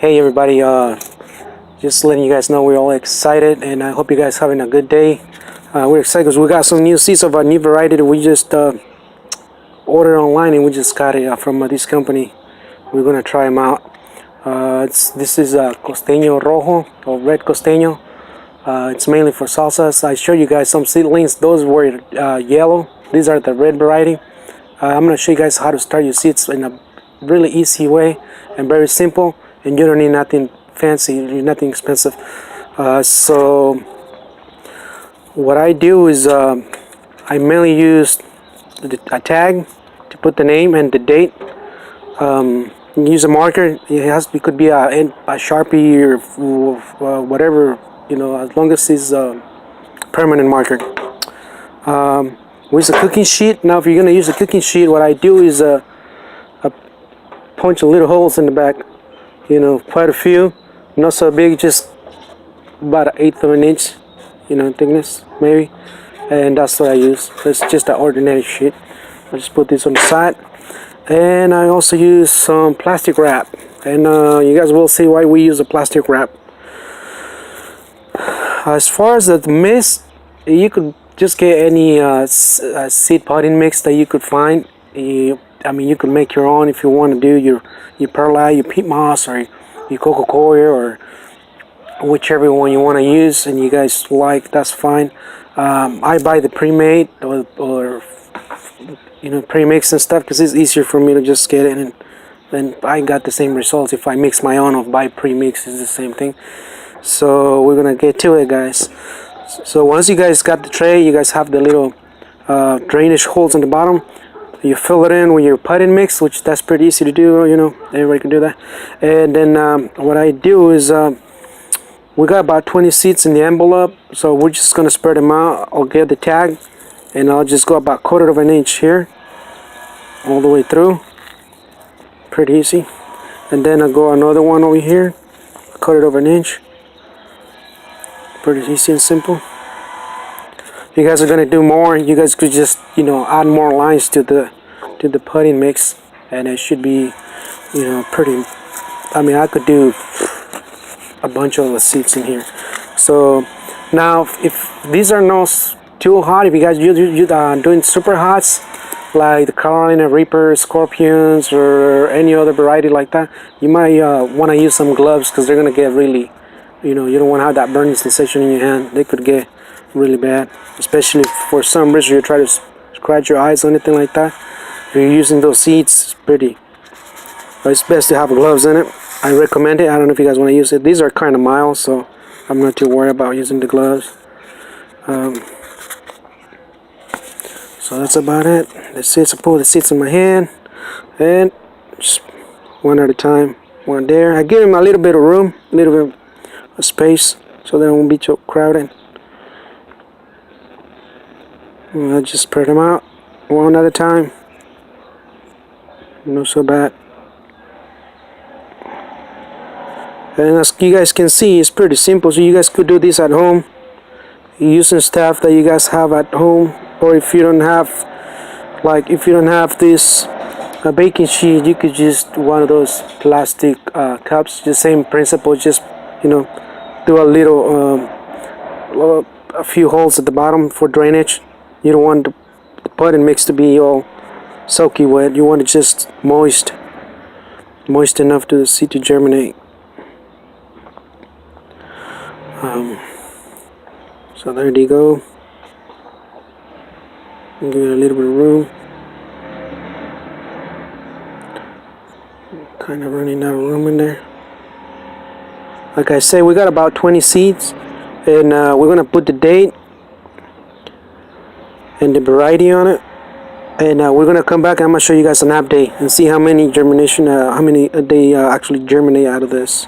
Hey everybody, just letting you guys know we're all excited and I hope you guys having a good day. We're excited because we got some new seeds of a new variety that we just ordered online and we just got it from this company. We're gonna try them out. This is Costeño Rojo or Red Costeño. It's mainly for salsas. I showed you guys some seedlings. Those were yellow. These are the red variety. I'm gonna show you guys how to start your seeds in a really easy way and very simple, and you don't need nothing fancy, you need nothing expensive. So what I do is I mainly use a tag to put the name and the date. Use a marker. It could be a Sharpie or whatever, as long as it's a permanent marker. We use a cooking sheet. Now if you're gonna use a cooking sheet, what I do is punch little holes in the back, quite a few, not so big, just about an eighth of an inch, thickness maybe, and that's what I use. It's just an ordinary sheet. I just put this on the side, and I also use some plastic wrap, and you guys will see why we use a plastic wrap. As far as the mix, you could just get any seed potting mix that you could find. You could make your own if you want to do your perlite, your peat moss, or your coco coir, or whichever one you want to use and you guys like, that's fine. I buy the pre-made or pre-mix and stuff because it's easier for me to just get it, and I got the same results if I mix my own or buy pre-mix. It's the same thing. So we're gonna get to it, guys. So once you guys got the tray, you guys have the little drainage holes on the bottom. You fill it in with your potting mix, which that's pretty easy to do, everybody can do that. And then what I do is we got about 20 seeds in the envelope, so we're just gonna spread them out. I'll get the tag and I'll just go about 1/4 of an inch here all the way through, pretty easy. And then I'll go another one over here, 1/4 of an inch, pretty easy and simple. If you guys are gonna do more, you guys could just add more lines to the potting mix, and it should be pretty. I could do a bunch of the seeds in here. So now if these are not too hot, if you guys you're doing super hots like the Carolina Reaper, Scorpions, or any other variety like that, you might want to use some gloves because they're gonna get really, you don't want to have that burning sensation in your hand. They could get really bad, especially if for some reason you try to scratch your eyes or anything like that. If you're using those seeds, but it's best to have gloves in it. I recommend it. I don't know if you guys want to use it. These are kind of mild, so I'm not too worried about using the gloves. So that's about it. That's it. So pull the seeds in my hand and just one at a time. One there. I give them a little bit of room, a little bit of space, so they won't be too crowded. I'll just spread them out one at a time. Not so bad. And as you guys can see, it's pretty simple. So you guys could do this at home using stuff that you guys have at home, or if you don't have, this baking sheet, you could just one of those plastic cups. The same principle. Just do a little, a few holes at the bottom for drainage. You don't want the potting mix to be all soaky wet. You want it just moist enough to the seed to germinate. So there you go. Give it a little bit of room. Kind of running out of room in there. Like I say, we got about 20 seeds, and we're gonna put the date and the variety on it, and we're gonna come back and I'm gonna show you guys an update and see how many germination, how many they actually germinate out of this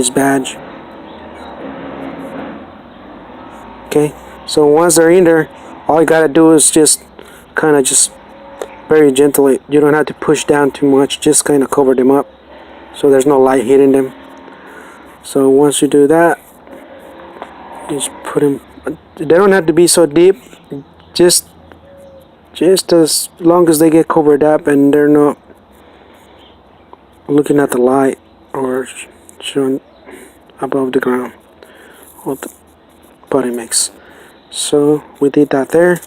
badge. Okay, so once they're in there, all you gotta do is just very gently. You don't have to push down too much. Just kind of cover them up so there's no light hitting them. So once you do that, you just put them. They don't have to be so deep. Just as long as they get covered up and they're not looking at the light. or shown above the ground with the potting mix. So we did that there.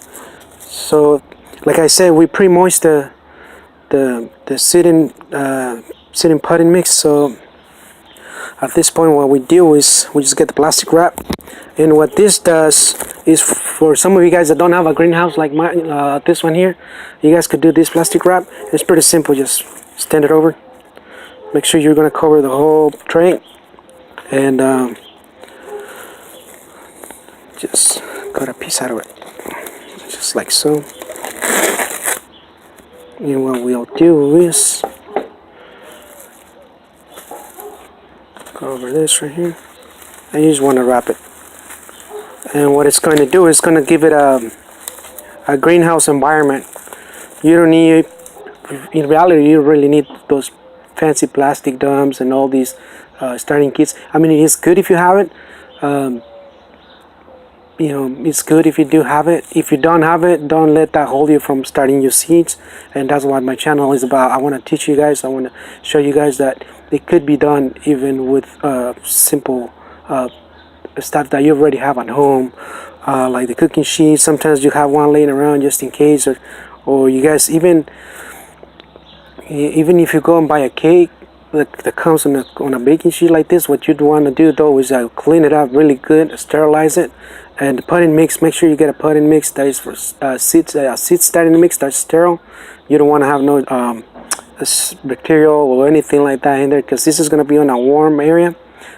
So like I said, we pre-moist the sitting potting mix. So at this point, what we do is we just get the plastic wrap, and what this does is, for some of you guys that don't have a greenhouse like mine, this one here, you guys could do this plastic wrap. It's pretty simple. Just stand it over. Make sure you're gonna cover the whole tray, and just cut a piece out of it, just like so. And what we'll do is cover this right here, and you just want to wrap it. And what it's going to do is going to give it a greenhouse environment. You don't need, in reality, you really need those fancy plastic domes and all these starting kits. I mean, it is good if you have it. You know, it's good if you do have it. If you don't have it, don't let that hold you from starting your seeds. And that's what my channel is about. I want to teach you guys, I want to show you guys that it could be done even with simple stuff that you already have at home, like the cooking sheet. Sometimes you have one laying around just in case, or you guys, even if you go and buy a cake that comes on a baking sheet like this, what you'd want to do though is clean it up really good, sterilize it, and the potting mix, make sure you get a potting mix that is for seeds, seed starting mix that's sterile. You don't want to have no bacterial or anything like that in there, because this is going to be on a warm area,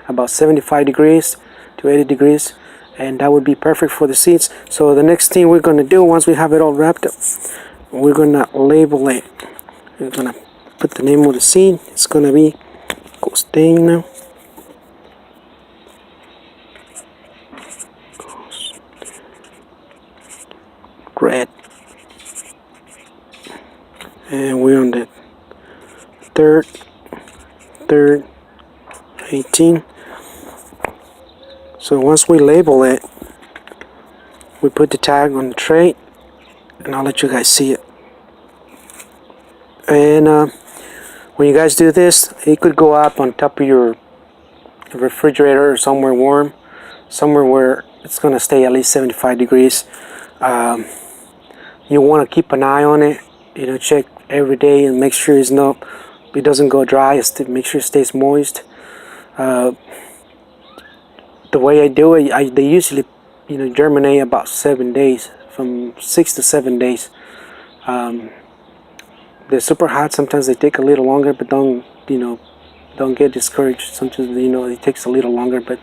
about 75 degrees to 80 degrees, and that would be perfect for the seeds. So the next thing we're going to do, once we have it all wrapped up, we're going to label it. We're going to put the name of the seed. It's going to be Costeño. Red. And we're on the third 18. So once we label it, we put the tag on the tray, and I'll let you guys see it. And when you guys do this, it could go up on top of your refrigerator or somewhere warm, somewhere where it's going to stay at least 75 degrees. You want to keep an eye on it, you know, check every day and make sure it doesn't go dry. Make sure it stays moist. The way I do it, they usually, you know, germinate about 7 days, from 6 to 7 days. They're super hot. Sometimes they take a little longer, but don't get discouraged. Sometimes, you know, it takes a little longer, but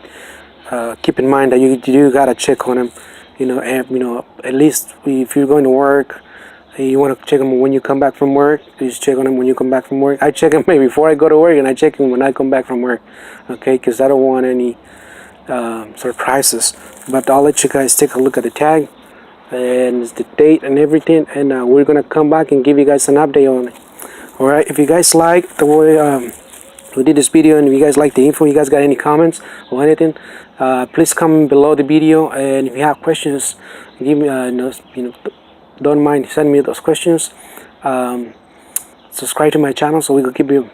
keep in mind that you do gotta check on them. You know, at least if you're going to work, you want to check them when you come back from work. You just check on them when you come back from work. I check them maybe before I go to work, and I check them when I come back from work. Okay, because I don't want any surprises. But I'll let you guys take a look at the tag and the date and everything, and we're gonna come back and give you guys an update on it. All right, if you guys like the way we did this video, and if you guys like the info, you guys got any comments or anything, please comment below the video. And if you have questions, give me don't mind sending me those questions. Subscribe to my channel so we can keep you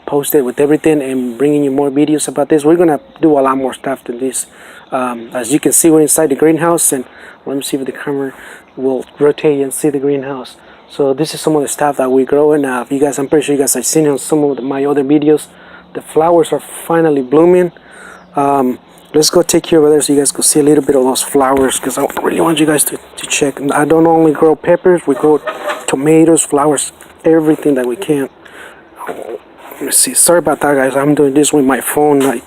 posted with everything and bringing you more videos about this. We're gonna do a lot more stuff than this. As you can see, we're inside the greenhouse, and let me see if the camera will rotate and see the greenhouse. So this is some of the stuff that we grow. And I'm pretty sure you guys have seen on some of my other videos, the flowers are finally blooming. Let's go take you over there so you guys can see a little bit of those flowers, because I really want you guys to check. I don't only grow peppers, we grow tomatoes, flowers, everything that we can. Let me see. Sorry about that, guys. I'm doing this with my phone. I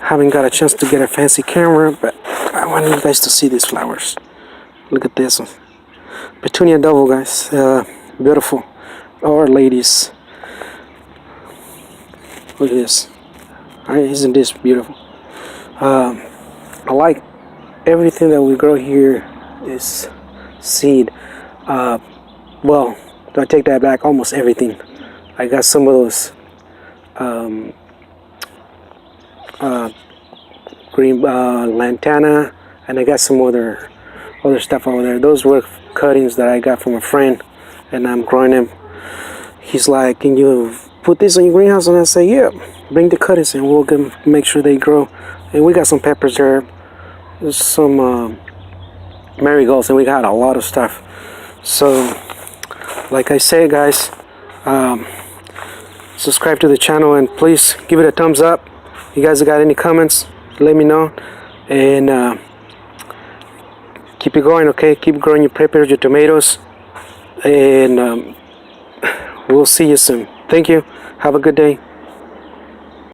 haven't got a chance to get a fancy camera, but I want you guys to see these flowers. Look at this one. Petunia double, guys. Beautiful. Our ladies. Look at this. Isn't this beautiful? I like everything that we grow here is seed. Well, I take that back. Almost everything. I got some of those green lantana, and I got some other stuff over there. Those were cuttings that I got from a friend, and I'm growing them. He's like, can you put this in your greenhouse, and I say, yeah, bring the cuttings and we'll make sure they grow. And we got some peppers there. There's some marigolds, and we got a lot of stuff. So like I said, guys, subscribe to the channel and please give it a thumbs up. You guys got any comments, let me know. And keep it going, okay? Keep growing your peppers, your tomatoes, and we'll see you soon. Thank you. Have a good day.